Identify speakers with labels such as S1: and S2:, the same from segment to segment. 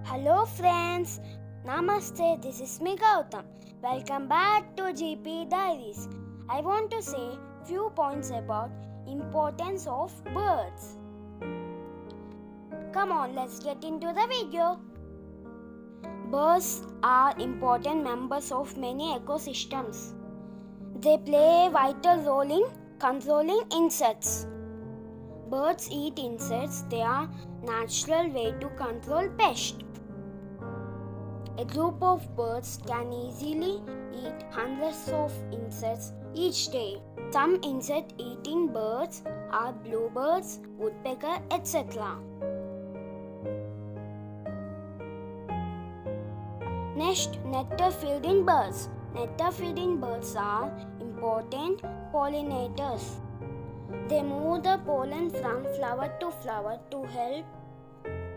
S1: Hello friends, Namaste, this is me Gautam. Welcome back to GP Diaries. I want to say few points about importance of birds. Come on, let's get into the video. Birds are important members of many ecosystems. They play a vital role in controlling insects. Birds eat insects, they are natural way to control pests. A group of birds can easily eat hundreds of insects each day. Some insect-eating birds are bluebirds, woodpecker, etc. Next, nectar-feeding birds. Nectar-feeding birds are important pollinators. They move the pollen from flower to flower to help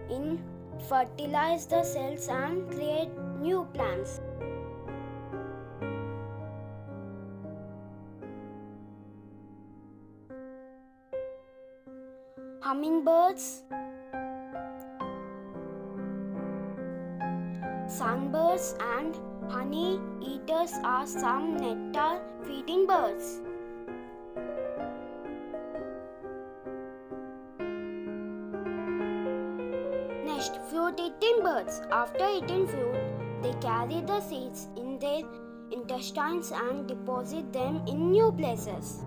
S1: in fertilize the cells and create new plants. Hummingbirds, sunbirds and honey eaters are some nectar feeding birds. Next, fruit-eating birds. After eating fruit, they carry the seeds in their intestines and deposit them in new places.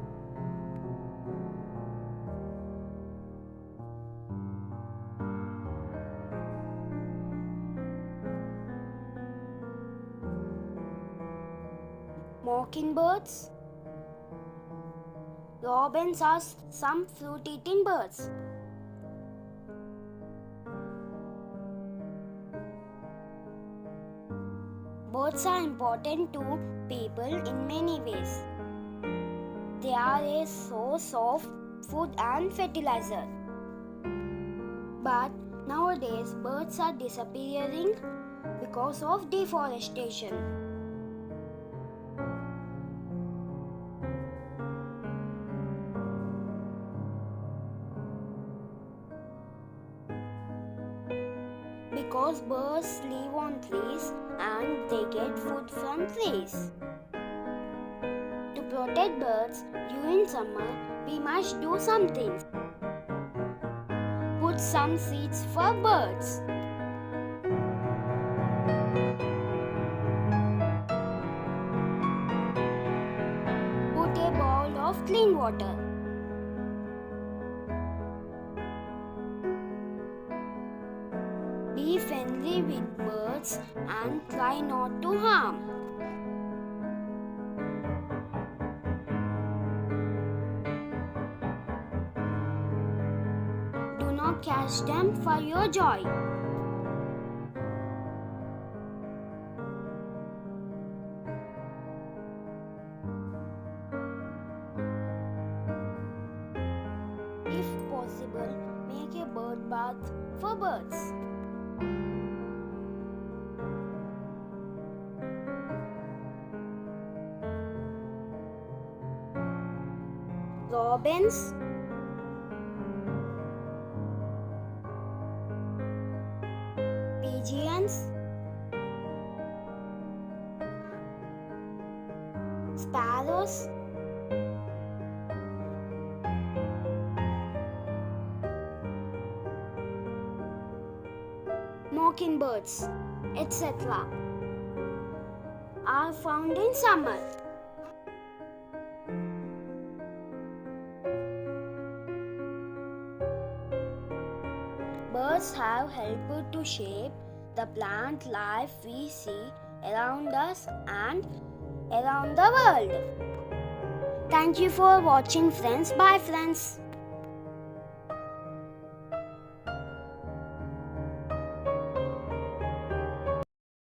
S1: Mockingbirds. Robins are some fruit-eating birds. Birds are important to people in many ways. They are a source of food and fertilizer. But nowadays, birds are disappearing because of deforestation. Because birds live on trees and they get food from trees. To protect birds during summer, we must do something. Put some seeds for birds. Put a bowl of clean water. Be friendly with birds and try not to harm. Do not catch them for your joy. If possible, make a bird bath for birds. Robins, pigeons, sparrows, mockingbirds, etc. are found in summer. Birds have helped to shape the plant life we see around us and around the world. Thank you for watching friends. Bye friends.